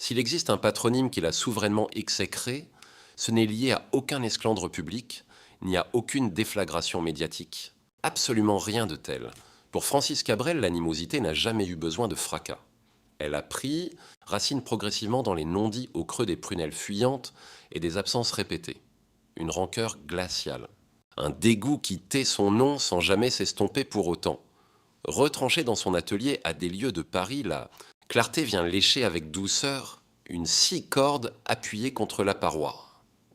S'il existe un patronyme qu'il a souverainement exécré, ce n'est lié à aucun esclandre public, ni à aucune déflagration médiatique. Absolument rien de tel. Pour Francis Cabrel, l'animosité n'a jamais eu besoin de fracas. Elle a pris racine progressivement dans les non-dits au creux des prunelles fuyantes et des absences répétées. Une rancœur glaciale. Un dégoût qui tait son nom sans jamais s'estomper pour autant. Retranché dans son atelier à des lieues de Paris, la clarté vient lécher avec douceur une scie corde appuyée contre la paroi.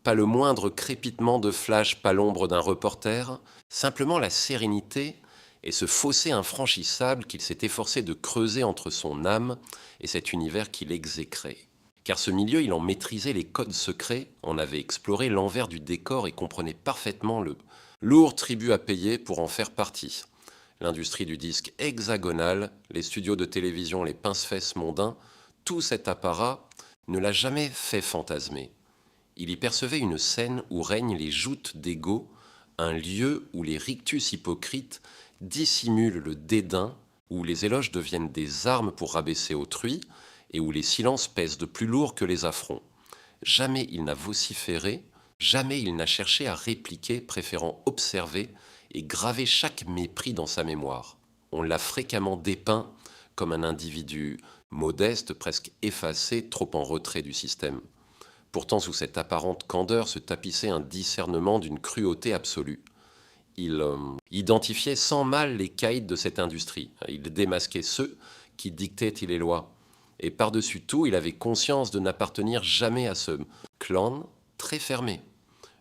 Pas le moindre crépitement de flash, pas l'ombre d'un reporter, simplement la sérénité et ce fossé infranchissable qu'il s'est efforcé de creuser entre son âme et cet univers qu'il exécrait. Car ce milieu, il en maîtrisait les codes secrets, en avait exploré l'envers du décor et comprenait parfaitement le lourd tribut à payer pour en faire partie. L'industrie du disque hexagonal, les studios de télévision, les pince-fesses mondains, tout cet apparat ne l'a jamais fait fantasmer. Il y percevait une scène où règnent les joutes d'ego, un lieu où les rictus hypocrites dissimulent le dédain, où les éloges deviennent des armes pour rabaisser autrui, et où les silences pèsent de plus lourd que les affronts. Jamais il n'a vociféré, jamais il n'a cherché à répliquer, préférant observer et graver chaque mépris dans sa mémoire. On l'a fréquemment dépeint comme un individu modeste, presque effacé, trop en retrait du système. Pourtant, sous cette apparente candeur se tapissait un discernement d'une cruauté absolue. Il identifiait sans mal les caïds de cette industrie. Il démasquait ceux qui dictaient les lois. Et par-dessus tout, il avait conscience de n'appartenir jamais à ce clan très fermé.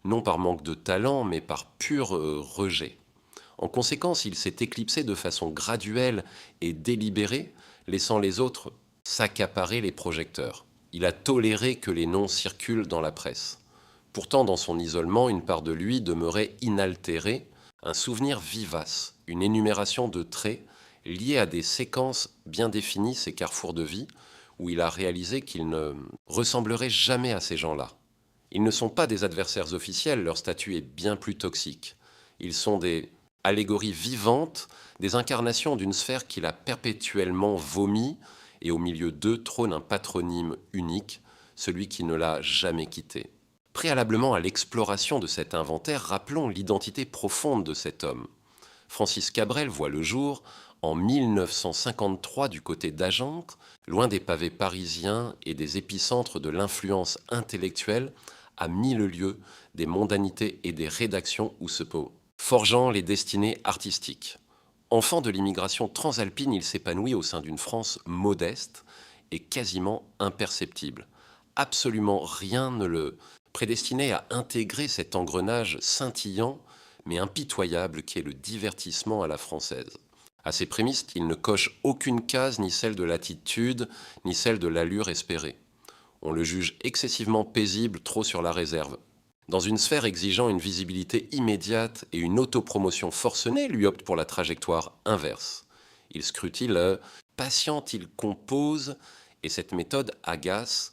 Non par manque de talent, mais par pur rejet. En conséquence, il s'est éclipsé de façon graduelle et délibérée, laissant les autres s'accaparer les projecteurs. Il a toléré que les noms circulent dans la presse. Pourtant, dans son isolement, une part de lui demeurait inaltérée, un souvenir vivace, une énumération de traits liés à des séquences bien définies, ces carrefours de vie, où il a réalisé qu'il ne ressemblerait jamais à ces gens-là. Ils ne sont pas des adversaires officiels, leur statut est bien plus toxique. Ils sont des allégories vivantes, des incarnations d'une sphère qu'il a perpétuellement vomi, et au milieu d'eux trône un patronyme unique, celui qui ne l'a jamais quitté. Préalablement à l'exploration de cet inventaire, rappelons l'identité profonde de cet homme. Francis Cabrel voit le jour en 1953 du côté d'Agencre, loin des pavés parisiens et des épicentres de l'influence intellectuelle, à 1000 lieues des mondanités et des rédactions où se forgeant les destinées artistiques. Enfant de l'immigration transalpine, il s'épanouit au sein d'une France modeste et quasiment imperceptible. Absolument rien ne le prédestinait à intégrer cet engrenage scintillant mais impitoyable qu'est le divertissement à la française. À ses prémices, il ne coche aucune case, ni celle de l'attitude, ni celle de l'allure espérée. On le juge excessivement paisible, trop sur la réserve. Dans une sphère exigeant une visibilité immédiate et une autopromotion forcenée, lui opte pour la trajectoire inverse. Il scrutine, patiente, il compose, et cette méthode agace.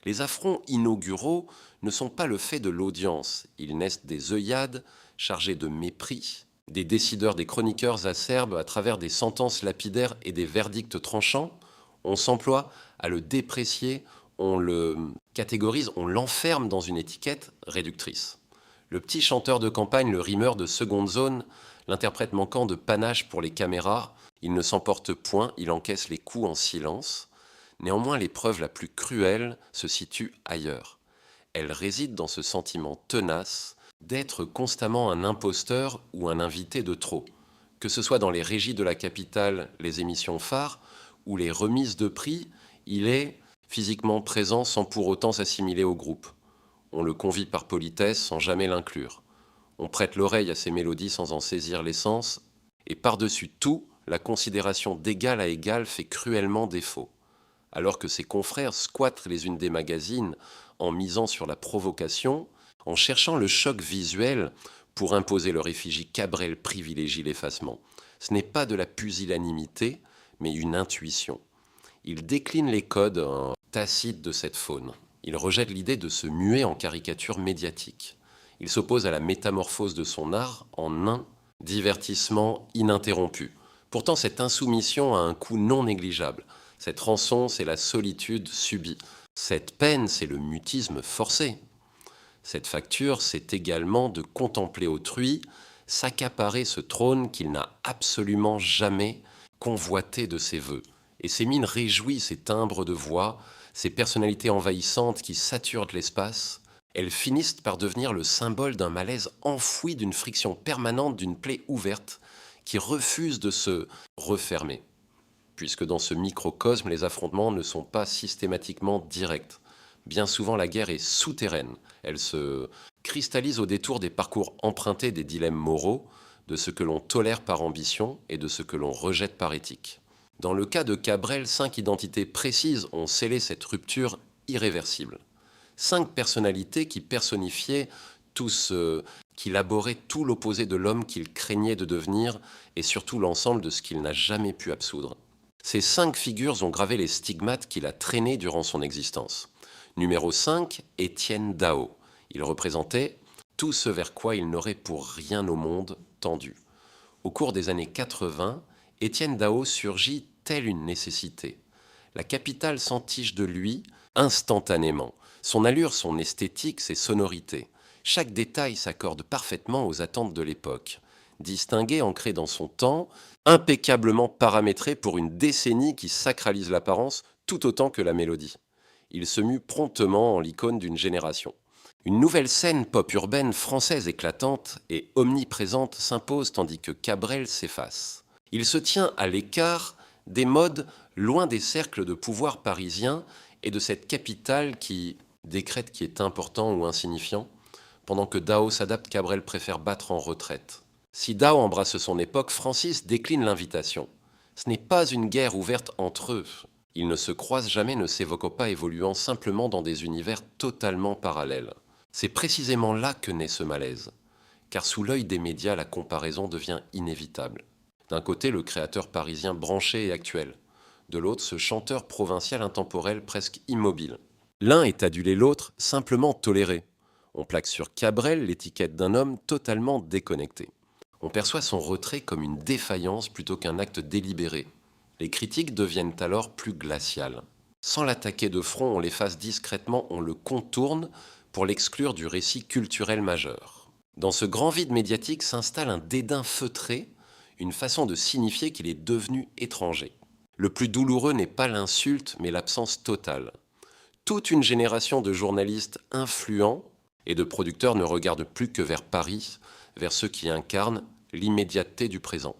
Les affronts inauguraux ne sont pas le fait de l'audience, ils naissent des œillades chargées de mépris, des décideurs, des chroniqueurs acerbes à travers des sentences lapidaires et des verdicts tranchants. On s'emploie à le déprécier, on le catégorise, on l'enferme dans une étiquette réductrice. Le petit chanteur de campagne, le rimeur de seconde zone, l'interprète manquant de panache pour les caméras, il ne s'emporte point, il encaisse les coups en silence. Néanmoins, l'épreuve la plus cruelle se situe ailleurs. Elle réside dans ce sentiment tenace d'être constamment un imposteur ou un invité de trop. Que ce soit dans les régies de la capitale, les émissions phares ou les remises de prix, il est physiquement présent sans pour autant s'assimiler au groupe. On le convie par politesse sans jamais l'inclure. On prête l'oreille à ses mélodies sans en saisir l'essence. Et par-dessus tout, la considération d'égal à égal fait cruellement défaut. Alors que ses confrères squattent les unes des magazines en misant sur la provocation, en cherchant le choc visuel pour imposer leur effigie, Cabrel privilégie l'effacement. Ce n'est pas de la pusillanimité, mais une intuition. Il décline les codes tacites de cette faune. Il rejette l'idée de se muer en caricature médiatique. Il s'oppose à la métamorphose de son art en un divertissement ininterrompu. Pourtant, cette insoumission a un coût non négligeable. Cette rançon, c'est la solitude subie. Cette peine, c'est le mutisme forcé. Cette facture, c'est également de contempler autrui, s'accaparer ce trône qu'il n'a absolument jamais convoité de ses voeux. Et ces mines réjouies, ces timbres de voix, ces personnalités envahissantes qui saturent l'espace, elles finissent par devenir le symbole d'un malaise enfoui, d'une friction permanente, d'une plaie ouverte qui refuse de se refermer. Puisque dans ce microcosme, les affrontements ne sont pas systématiquement directs. Bien souvent, la guerre est souterraine. Elle se cristallise au détour des parcours empruntés des dilemmes moraux, de ce que l'on tolère par ambition et de ce que l'on rejette par éthique. Dans le cas de Cabrel, 5 identités précises ont scellé cette rupture irréversible. 5 personnalités qui personnifiaient tout ce qui laborait tout l'opposé de l'homme qu'il craignait de devenir et surtout l'ensemble de ce qu'il n'a jamais pu absoudre. Ces 5 figures ont gravé les stigmates qu'il a traînés durant son existence. Numéro 5, Étienne Daho. Il représentait tout ce vers quoi il n'aurait pour rien au monde tendu. Au cours des années 80, Étienne Daho surgit telle une nécessité. La capitale s'entiche de lui instantanément. Son allure, son esthétique, ses sonorités. Chaque détail s'accorde parfaitement aux attentes de l'époque. Distingué, ancré dans son temps, impeccablement paramétré pour une décennie qui sacralise l'apparence tout autant que la mélodie. Il se mue promptement en l'icône d'une génération. Une nouvelle scène pop urbaine française éclatante et omniprésente s'impose tandis que Cabrel s'efface. Il se tient à l'écart des modes loin des cercles de pouvoir parisiens et de cette capitale qui décrète qui est important ou insignifiant. Pendant que Daho s'adapte, Cabrel préfère battre en retraite. Si Daho embrasse son époque, Francis décline l'invitation. Ce n'est pas une guerre ouverte entre eux. Ils ne se croisent jamais, ne s'évoquant pas, évoluant simplement dans des univers totalement parallèles. C'est précisément là que naît ce malaise. Car sous l'œil des médias, la comparaison devient inévitable. D'un côté, le créateur parisien branché et actuel. De l'autre, ce chanteur provincial intemporel presque immobile. L'un est adulé, l'autre simplement toléré. On plaque sur Cabrel l'étiquette d'un homme totalement déconnecté. On perçoit son retrait comme une défaillance plutôt qu'un acte délibéré. Les critiques deviennent alors plus glaciales. Sans l'attaquer de front, on l'efface discrètement, on le contourne pour l'exclure du récit culturel majeur. Dans ce grand vide médiatique s'installe un dédain feutré, une façon de signifier qu'il est devenu étranger. Le plus douloureux n'est pas l'insulte, mais l'absence totale. Toute une génération de journalistes influents et de producteurs ne regardent plus que vers Paris, vers ceux qui incarnent l'immédiateté du présent.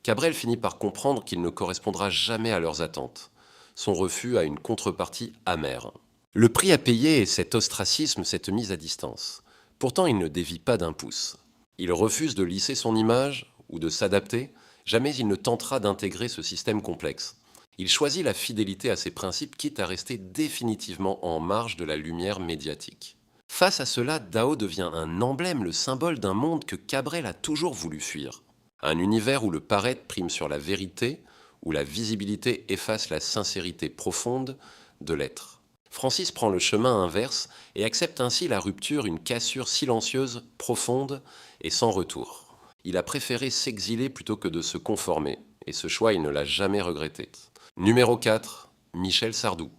Cabrel finit par comprendre qu'il ne correspondra jamais à leurs attentes. Son refus a une contrepartie amère. Le prix à payer est cet ostracisme, cette mise à distance. Pourtant, il ne dévie pas d'un pouce. Il refuse de lisser son image ou de s'adapter. Jamais il ne tentera d'intégrer ce système complexe. Il choisit la fidélité à ses principes, quitte à rester définitivement en marge de la lumière médiatique. Face à cela, Daho devient un emblème, le symbole d'un monde que Cabrel a toujours voulu fuir. Un univers où le paraître prime sur la vérité, où la visibilité efface la sincérité profonde de l'être. Francis prend le chemin inverse et accepte ainsi la rupture, une cassure silencieuse, profonde et sans retour. Il a préféré s'exiler plutôt que de se conformer, et ce choix il ne l'a jamais regretté. Numéro 4, Michel Sardou.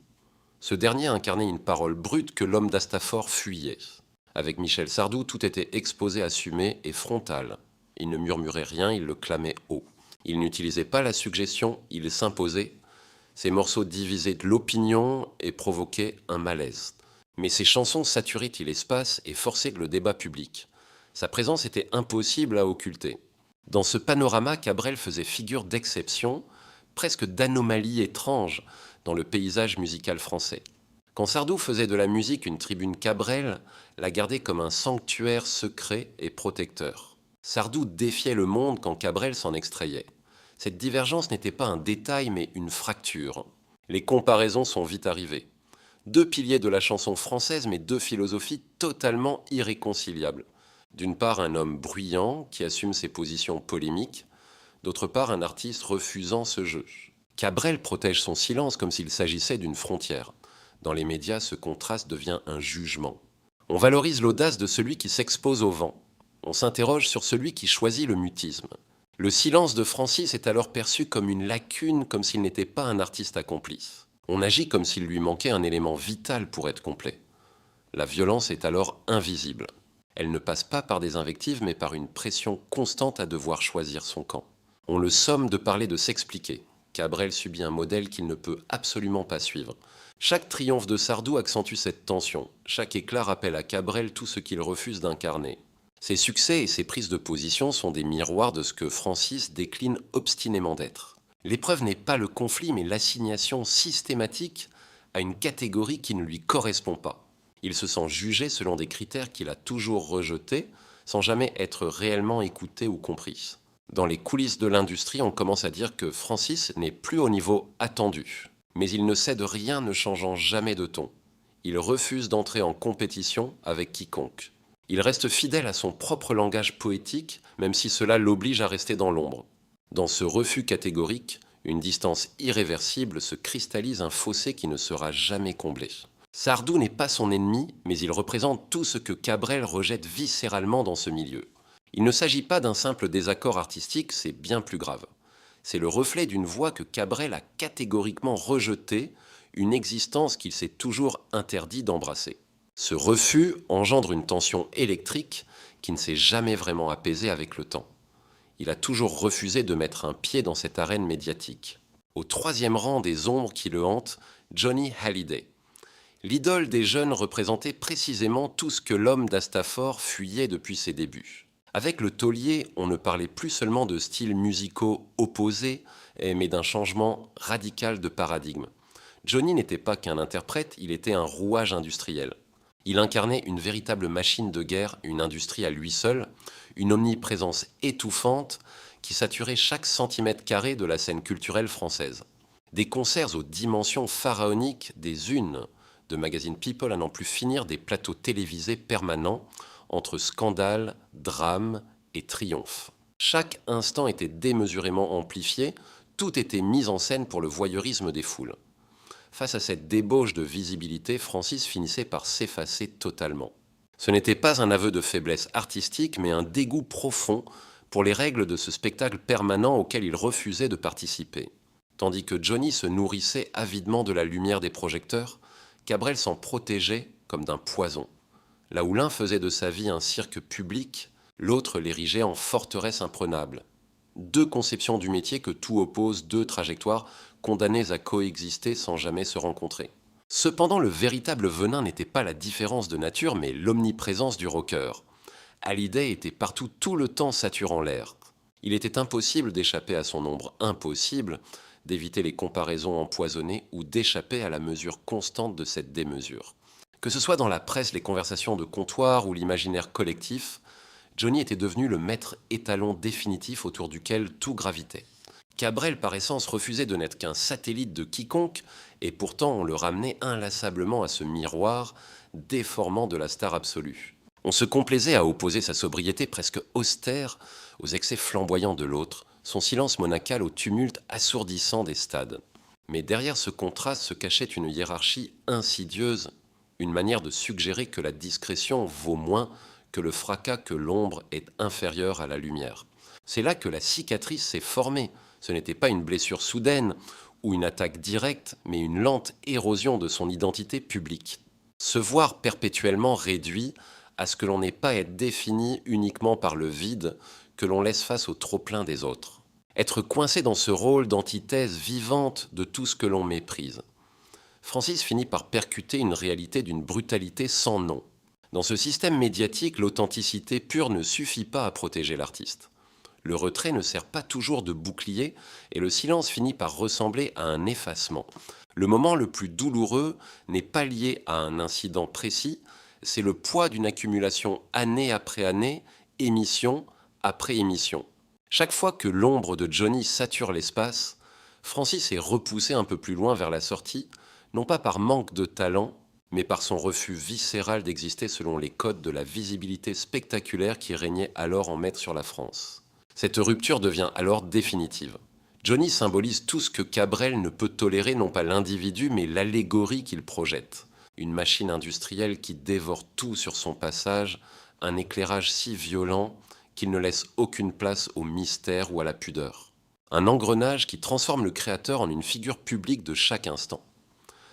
Ce dernier incarnait une parole brute que l'homme d'Astafor fuyait. Avec Michel Sardou, tout était exposé, assumé et frontal. Il ne murmurait rien, il le clamait haut. Il n'utilisait pas la suggestion, il s'imposait. Ses morceaux divisaient de l'opinion et provoquaient un malaise. Mais ses chansons saturaient l'espace et forçaient le débat public. Sa présence était impossible à occulter. Dans ce panorama, Cabrel faisait figure d'exception, presque d'anomalie étrange dans le paysage musical français. Quand Sardou faisait de la musique une tribune, Cabrel la gardait comme un sanctuaire secret et protecteur. Sardou défiait le monde quand Cabrel s'en extrayait. Cette divergence n'était pas un détail mais une fracture. Les comparaisons sont vite arrivées. 2 piliers de la chanson française mais 2 philosophies totalement irréconciliables. D'une part un homme bruyant qui assume ses positions polémiques, d'autre part un artiste refusant ce jeu. Cabrel protège son silence comme s'il s'agissait d'une frontière. Dans les médias, ce contraste devient un jugement. On valorise l'audace de celui qui s'expose au vent. On s'interroge sur celui qui choisit le mutisme. Le silence de Francis est alors perçu comme une lacune, comme s'il n'était pas un artiste accompli. On agit comme s'il lui manquait un élément vital pour être complet. La violence est alors invisible. Elle ne passe pas par des invectives, mais par une pression constante à devoir choisir son camp. On le somme de parler de s'expliquer. Cabrel subit un modèle qu'il ne peut absolument pas suivre. Chaque triomphe de Sardou accentue cette tension. Chaque éclat rappelle à Cabrel tout ce qu'il refuse d'incarner. Ses succès et ses prises de position sont des miroirs de ce que Francis décline obstinément d'être. L'épreuve n'est pas le conflit, mais l'assignation systématique à une catégorie qui ne lui correspond pas. Il se sent jugé selon des critères qu'il a toujours rejetés, sans jamais être réellement écouté ou compris. Dans les coulisses de l'industrie, on commence à dire que Francis n'est plus au niveau attendu. Mais il ne cède rien, ne changeant jamais de ton. Il refuse d'entrer en compétition avec quiconque. Il reste fidèle à son propre langage poétique, même si cela l'oblige à rester dans l'ombre. Dans ce refus catégorique, une distance irréversible se cristallise un fossé qui ne sera jamais comblé. Sardou n'est pas son ennemi, mais il représente tout ce que Cabrel rejette viscéralement dans ce milieu. Il ne s'agit pas d'un simple désaccord artistique, c'est bien plus grave. C'est le reflet d'une voix que Cabrel a catégoriquement rejetée, une existence qu'il s'est toujours interdit d'embrasser. Ce refus engendre une tension électrique qui ne s'est jamais vraiment apaisée avec le temps. Il a toujours refusé de mettre un pied dans cette arène médiatique. Au troisième rang des ombres qui le hantent, Johnny Hallyday. L'idole des jeunes représentait précisément tout ce que l'homme d'Astafor fuyait depuis ses débuts. Avec le taulier, on ne parlait plus seulement de styles musicaux opposés, mais d'un changement radical de paradigme. Johnny n'était pas qu'un interprète, il était un rouage industriel. Il incarnait une véritable machine de guerre, une industrie à lui seul, une omniprésence étouffante qui saturait chaque centimètre carré de la scène culturelle française. Des concerts aux dimensions pharaoniques, des unes de magazine People à n'en plus finir, des plateaux télévisés permanents entre scandale, drame et triomphe. Chaque instant était démesurément amplifié, tout était mis en scène pour le voyeurisme des foules. Face à cette débauche de visibilité, Francis finissait par s'effacer totalement. Ce n'était pas un aveu de faiblesse artistique, mais un dégoût profond pour les règles de ce spectacle permanent auquel il refusait de participer. Tandis que Johnny se nourrissait avidement de la lumière des projecteurs, Cabrel s'en protégeait comme d'un poison. Là où l'un faisait de sa vie un cirque public, l'autre l'érigeait en forteresse imprenable. Deux conceptions du métier que tout oppose, deux trajectoires condamnées à coexister sans jamais se rencontrer. Cependant, le véritable venin n'était pas la différence de nature, mais l'omniprésence du rocker. Hallyday était partout tout le temps saturant l'air. Il était impossible d'échapper à son ombre, impossible d'éviter les comparaisons empoisonnées ou d'échapper à la mesure constante de cette démesure. Que ce soit dans la presse, les conversations de comptoir ou l'imaginaire collectif, Johnny était devenu le maître étalon définitif autour duquel tout gravitait. Cabrel, par essence, refusait de n'être qu'un satellite de quiconque, et pourtant on le ramenait inlassablement à ce miroir déformant de la star absolue. On se complaisait à opposer sa sobriété presque austère aux excès flamboyants de l'autre, son silence monacal au tumulte assourdissant des stades. Mais derrière ce contraste se cachait une hiérarchie insidieuse, une manière de suggérer que la discrétion vaut moins que le fracas, que l'ombre est inférieure à la lumière. C'est là que la cicatrice s'est formée. Ce n'était pas une blessure soudaine ou une attaque directe, mais une lente érosion de son identité publique. Se voir perpétuellement réduit à ce que l'on n'ait pas à être défini uniquement par le vide que l'on laisse face au trop-plein des autres. Être coincé dans ce rôle d'antithèse vivante de tout ce que l'on méprise. Francis finit par percuter une réalité d'une brutalité sans nom. Dans ce système médiatique, l'authenticité pure ne suffit pas à protéger l'artiste. Le retrait ne sert pas toujours de bouclier et le silence finit par ressembler à un effacement. Le moment le plus douloureux n'est pas lié à un incident précis, c'est le poids d'une accumulation année après année, émission après émission. Chaque fois que l'ombre de Johnny sature l'espace, Francis est repoussé un peu plus loin vers la sortie, non pas par manque de talent, mais par son refus viscéral d'exister selon les codes de la visibilité spectaculaire qui régnait alors en maître sur la France. Cette rupture devient alors définitive. Johnny symbolise tout ce que Cabrel ne peut tolérer, non pas l'individu, mais l'allégorie qu'il projette. Une machine industrielle qui dévore tout sur son passage, un éclairage si violent qu'il ne laisse aucune place au mystère ou à la pudeur. Un engrenage qui transforme le créateur en une figure publique de chaque instant.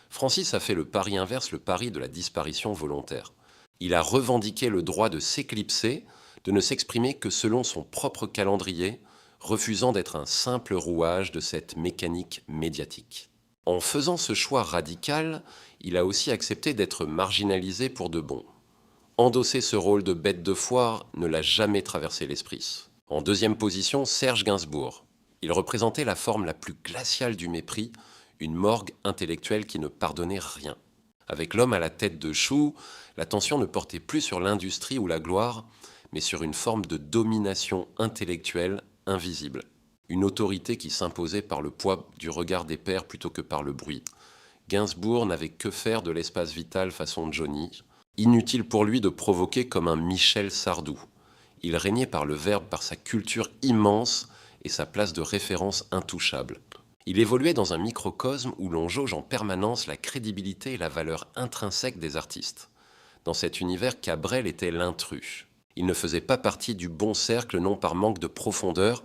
Francis a fait le pari inverse, le pari de la disparition volontaire. Il a revendiqué le droit de s'éclipser, de ne s'exprimer que selon son propre calendrier, refusant d'être un simple rouage de cette mécanique médiatique. En faisant ce choix radical, il a aussi accepté d'être marginalisé pour de bon. Endosser ce rôle de bête de foire ne l'a jamais traversé l'esprit. En deuxième position, Serge Gainsbourg. Il représentait la forme la plus glaciale du mépris, une morgue intellectuelle qui ne pardonnait rien. Avec l'homme à la tête de chou, l'attention ne portait plus sur l'industrie ou la gloire, mais sur une forme de domination intellectuelle invisible. Une autorité qui s'imposait par le poids du regard des pairs plutôt que par le bruit. Gainsbourg n'avait que faire de l'espace vital façon Johnny. Inutile pour lui de provoquer comme un Michel Sardou. Il régnait par le verbe, par sa culture immense et sa place de référence intouchable. Il évoluait dans un microcosme où l'on jauge en permanence la crédibilité et la valeur intrinsèque des artistes. Dans cet univers, Cabrel était l'intrus. Il ne faisait pas partie du bon cercle, non par manque de profondeur,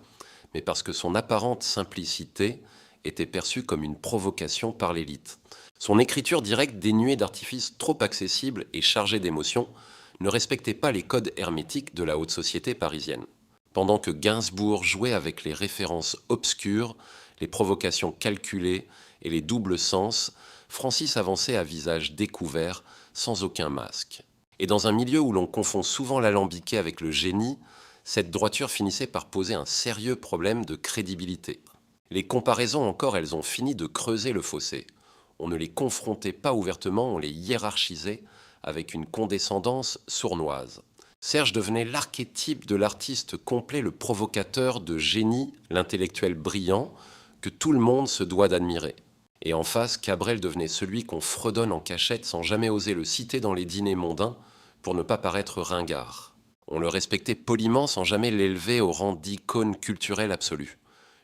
mais parce que son apparente simplicité était perçue comme une provocation par l'élite. Son écriture directe, dénuée d'artifices trop accessibles et chargée d'émotions, ne respectait pas les codes hermétiques de la haute société parisienne. Pendant que Gainsbourg jouait avec les références obscures, les provocations calculées et les doubles sens, Francis avançait à visage découvert, sans aucun masque. Et dans un milieu où l'on confond souvent l'alambiqué avec le génie, cette droiture finissait par poser un sérieux problème de crédibilité. Les comparaisons encore, elles ont fini de creuser le fossé. On ne les confrontait pas ouvertement, on les hiérarchisait avec une condescendance sournoise. Serge devenait l'archétype de l'artiste complet, le provocateur de génie, l'intellectuel brillant, que tout le monde se doit d'admirer. Et en face, Cabrel devenait celui qu'on fredonne en cachette sans jamais oser le citer dans les dîners mondains pour ne pas paraître ringard. On le respectait poliment sans jamais l'élever au rang d'icône culturelle absolue.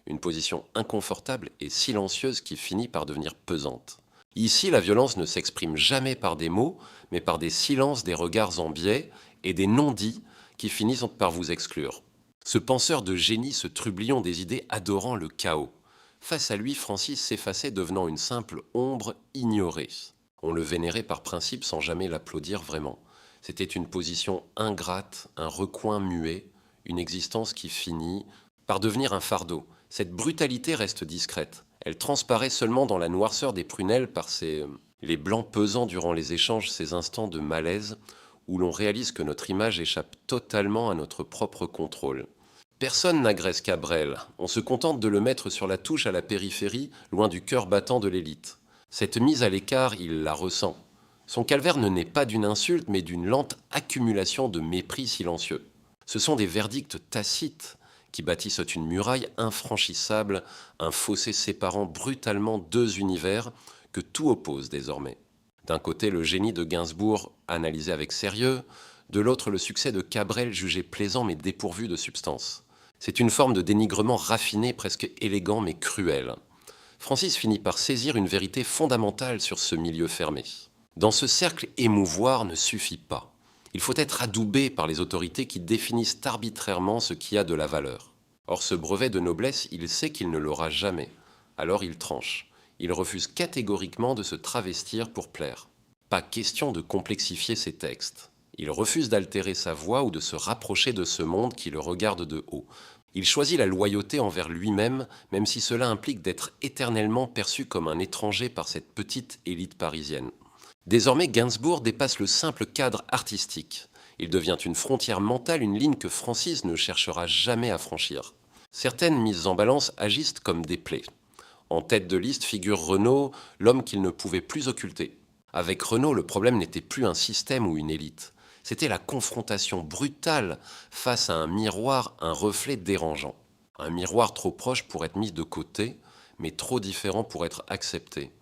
Une position inconfortable et silencieuse qui finit par devenir pesante. Ici, la violence ne s'exprime jamais par des mots, mais par des silences, des regards en biais et des non-dits qui finissent par vous exclure. Ce penseur de génie, ce trublion des idées adorant le chaos. Face à lui, Francis s'effaçait devenant une simple ombre ignorée. On le vénérait par principe sans jamais l'applaudir vraiment. C'était une position ingrate, un recoin muet, une existence qui finit par devenir un fardeau. Cette brutalité reste discrète. Elle transparaît seulement dans la noirceur des prunelles par les blancs pesants durant les échanges, ces instants de malaise où l'on réalise que notre image échappe totalement à notre propre contrôle. Personne n'agresse Cabrel, on se contente de le mettre sur la touche à la périphérie, loin du cœur battant de l'élite. Cette mise à l'écart, il la ressent. Son calvaire ne naît pas d'une insulte, mais d'une lente accumulation de mépris silencieux. Ce sont des verdicts tacites qui bâtissent une muraille infranchissable, un fossé séparant brutalement deux univers que tout oppose désormais. D'un côté, le génie de Gainsbourg, analysé avec sérieux, de l'autre, le succès de Cabrel, jugé plaisant mais dépourvu de substance. C'est une forme de dénigrement raffiné, presque élégant mais cruel. Francis finit par saisir une vérité fondamentale sur ce milieu fermé. Dans ce cercle, émouvoir ne suffit pas. Il faut être adoubé par les autorités qui définissent arbitrairement ce qui a de la valeur. Or, ce brevet de noblesse, il sait qu'il ne l'aura jamais. Alors il tranche. Il refuse catégoriquement de se travestir pour plaire. Pas question de complexifier ses textes. Il refuse d'altérer sa voix ou de se rapprocher de ce monde qui le regarde de haut. Il choisit la loyauté envers lui-même, même si cela implique d'être éternellement perçu comme un étranger par cette petite élite parisienne. Désormais, Gainsbourg dépasse le simple cadre artistique. Il devient une frontière mentale, une ligne que Francis ne cherchera jamais à franchir. Certaines mises en balance agissent comme des plaies. En tête de liste figure Renaud, l'homme qu'il ne pouvait plus occulter. Avec Renaud, le problème n'était plus un système ou une élite. C'était la confrontation brutale face à un miroir, un reflet dérangeant. Un miroir trop proche pour être mis de côté, mais trop différent pour être accepté.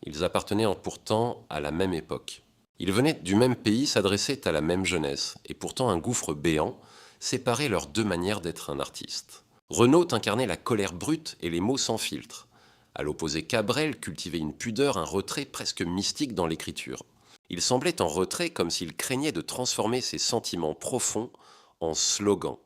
Ils appartenaient pourtant à la même époque. Ils venaient du même pays, s'adressaient à la même jeunesse, et pourtant un gouffre béant séparait leurs deux manières d'être un artiste. Renaud incarnait la colère brute et les mots sans filtre. À l'opposé, Cabrel cultivait une pudeur, un retrait presque mystique dans l'écriture. Il semblait en retrait comme s'il craignait de transformer ses sentiments profonds en slogans.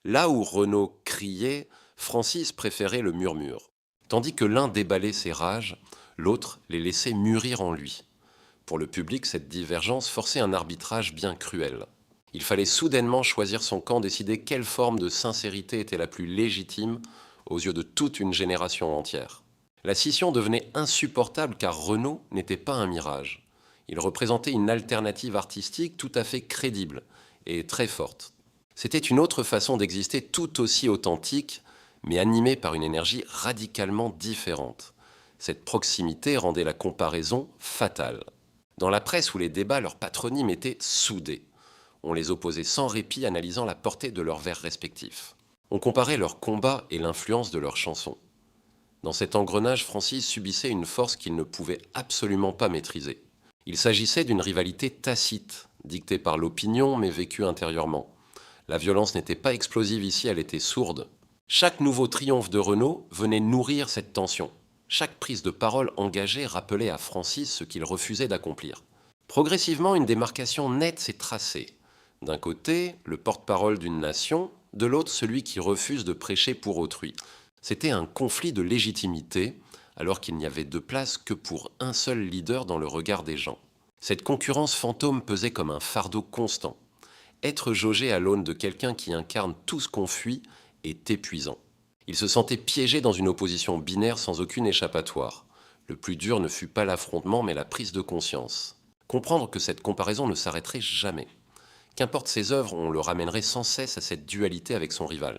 Là où Renaud criait, Francis préférait le murmure. Tandis que l'un déballait ses rages, L'autre les laissait mûrir en lui. Pour le public, cette divergence forçait un arbitrage bien cruel. Il fallait soudainement choisir son camp, décider quelle forme de sincérité était la plus légitime aux yeux de toute une génération entière. La scission devenait insupportable car Renaud n'était pas un mirage. Il représentait une alternative artistique tout à fait crédible et très forte. C'était une autre façon d'exister tout aussi authentique, mais animée par une énergie radicalement différente. Cette proximité rendait la comparaison fatale. Dans la presse ou les débats, leurs patronymes étaient soudés. On les opposait sans répit, analysant la portée de leurs vers respectifs. On comparait leurs combats et l'influence de leurs chansons. Dans cet engrenage, Francis subissait une force qu'il ne pouvait absolument pas maîtriser. Il s'agissait d'une rivalité tacite, dictée par l'opinion mais vécue intérieurement. La violence n'était pas explosive ici, elle était sourde. Chaque nouveau triomphe de Renaud venait nourrir cette tension. Chaque prise de parole engagée rappelait à Francis ce qu'il refusait d'accomplir. Progressivement, une démarcation nette s'est tracée. D'un côté, le porte-parole d'une nation, de l'autre, celui qui refuse de prêcher pour autrui. C'était un conflit de légitimité, alors qu'il n'y avait de place que pour un seul leader dans le regard des gens. Cette concurrence fantôme pesait comme un fardeau constant. Être jaugé à l'aune de quelqu'un qui incarne tout ce qu'on fuit est épuisant. Il se sentait piégé dans une opposition binaire sans aucune échappatoire. Le plus dur ne fut pas l'affrontement, mais la prise de conscience. Comprendre que cette comparaison ne s'arrêterait jamais. Qu'importe ses œuvres, on le ramènerait sans cesse à cette dualité avec son rival.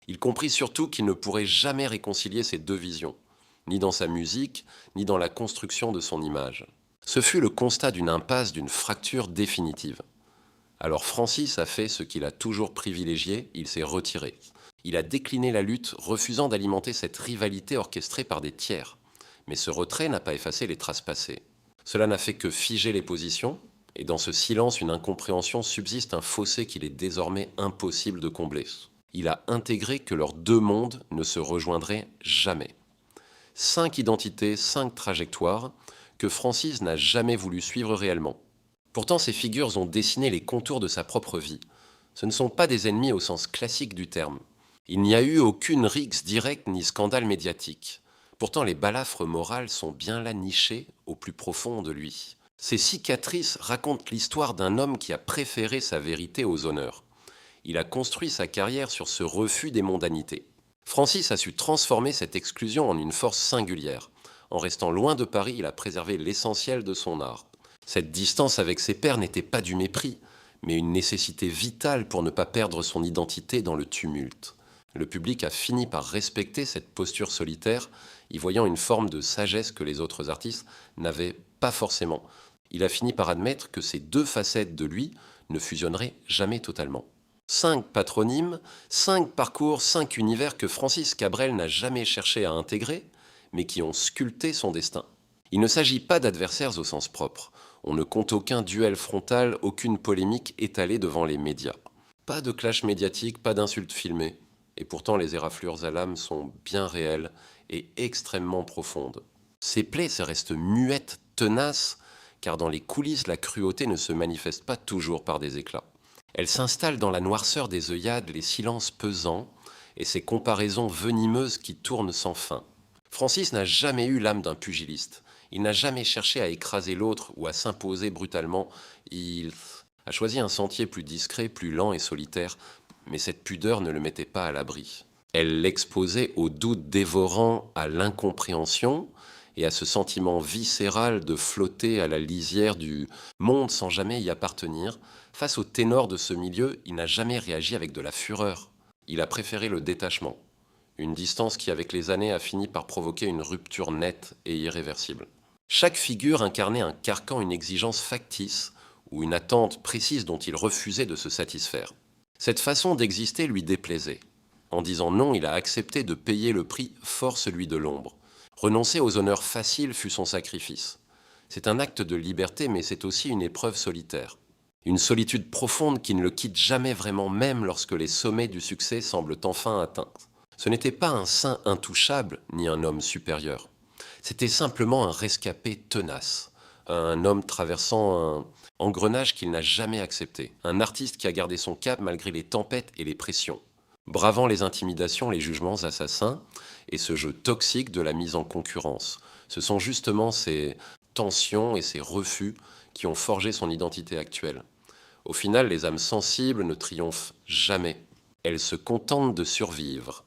Il comprit surtout qu'il ne pourrait jamais réconcilier ces deux visions, ni dans sa musique, ni dans la construction de son image. Ce fut le constat d'une impasse, d'une fracture définitive. Alors Francis a fait ce qu'il a toujours privilégié, il s'est retiré. Il a décliné la lutte, refusant d'alimenter cette rivalité orchestrée par des tiers. Mais ce retrait n'a pas effacé les traces passées. Cela n'a fait que figer les positions, et dans ce silence, une incompréhension subsiste, un fossé qu'il est désormais impossible de combler. Il a intégré que leurs deux mondes ne se rejoindraient jamais. 5 identités, 5 trajectoires que Francis n'a jamais voulu suivre réellement. Pourtant, ces figures ont dessiné les contours de sa propre vie. Ce ne sont pas des ennemis au sens classique du terme. Il n'y a eu aucune rixe directe ni scandale médiatique. Pourtant, les balafres morales sont bien là nichés au plus profond de lui. Ces cicatrices racontent l'histoire d'un homme qui a préféré sa vérité aux honneurs. Il a construit sa carrière sur ce refus des mondanités. Francis a su transformer cette exclusion en une force singulière. En restant loin de Paris, il a préservé l'essentiel de son art. Cette distance avec ses pairs n'était pas du mépris, mais une nécessité vitale pour ne pas perdre son identité dans le tumulte. Le public a fini par respecter cette posture solitaire, y voyant une forme de sagesse que les autres artistes n'avaient pas forcément. Il a fini par admettre que ces deux facettes de lui ne fusionneraient jamais totalement. 5 patronymes, 5 parcours, 5 univers que Francis Cabrel n'a jamais cherché à intégrer, mais qui ont sculpté son destin. Il ne s'agit pas d'adversaires au sens propre. On ne compte aucun duel frontal, aucune polémique étalée devant les médias. Pas de clash médiatique, pas d'insultes filmées. Et pourtant, les éraflures à l'âme sont bien réelles et extrêmement profondes. Ces plaies restent muettes, tenaces, car dans les coulisses, la cruauté ne se manifeste pas toujours par des éclats. Elle s'installe dans la noirceur des œillades, les silences pesants et ces comparaisons venimeuses qui tournent sans fin. Francis n'a jamais eu l'âme d'un pugiliste. Il n'a jamais cherché à écraser l'autre ou à s'imposer brutalement. Il a choisi un sentier plus discret, plus lent et solitaire, mais cette pudeur ne le mettait pas à l'abri. Elle l'exposait au doute dévorant, à l'incompréhension et à ce sentiment viscéral de flotter à la lisière du monde sans jamais y appartenir. Face au ténor de ce milieu, il n'a jamais réagi avec de la fureur. Il a préféré le détachement. Une distance qui, avec les années, a fini par provoquer une rupture nette et irréversible. Chaque figure incarnait un carcan, une exigence factice ou une attente précise dont il refusait de se satisfaire. Cette façon d'exister lui déplaisait. En disant non, il a accepté de payer le prix fort, celui de l'ombre. Renoncer aux honneurs faciles fut son sacrifice. C'est un acte de liberté, mais c'est aussi une épreuve solitaire. Une solitude profonde qui ne le quitte jamais vraiment, même lorsque les sommets du succès semblent enfin atteints. Ce n'était pas un saint intouchable, ni un homme supérieur. C'était simplement un rescapé tenace, un homme traversant un engrenage qu'il n'a jamais accepté, un artiste qui a gardé son cap malgré les tempêtes et les pressions, bravant les intimidations, les jugements assassins et ce jeu toxique de la mise en concurrence, Ce sont justement ces tensions et ces refus qui ont forgé son identité actuelle. Au final, les âmes sensibles ne triomphent jamais. Elles se contentent de survivre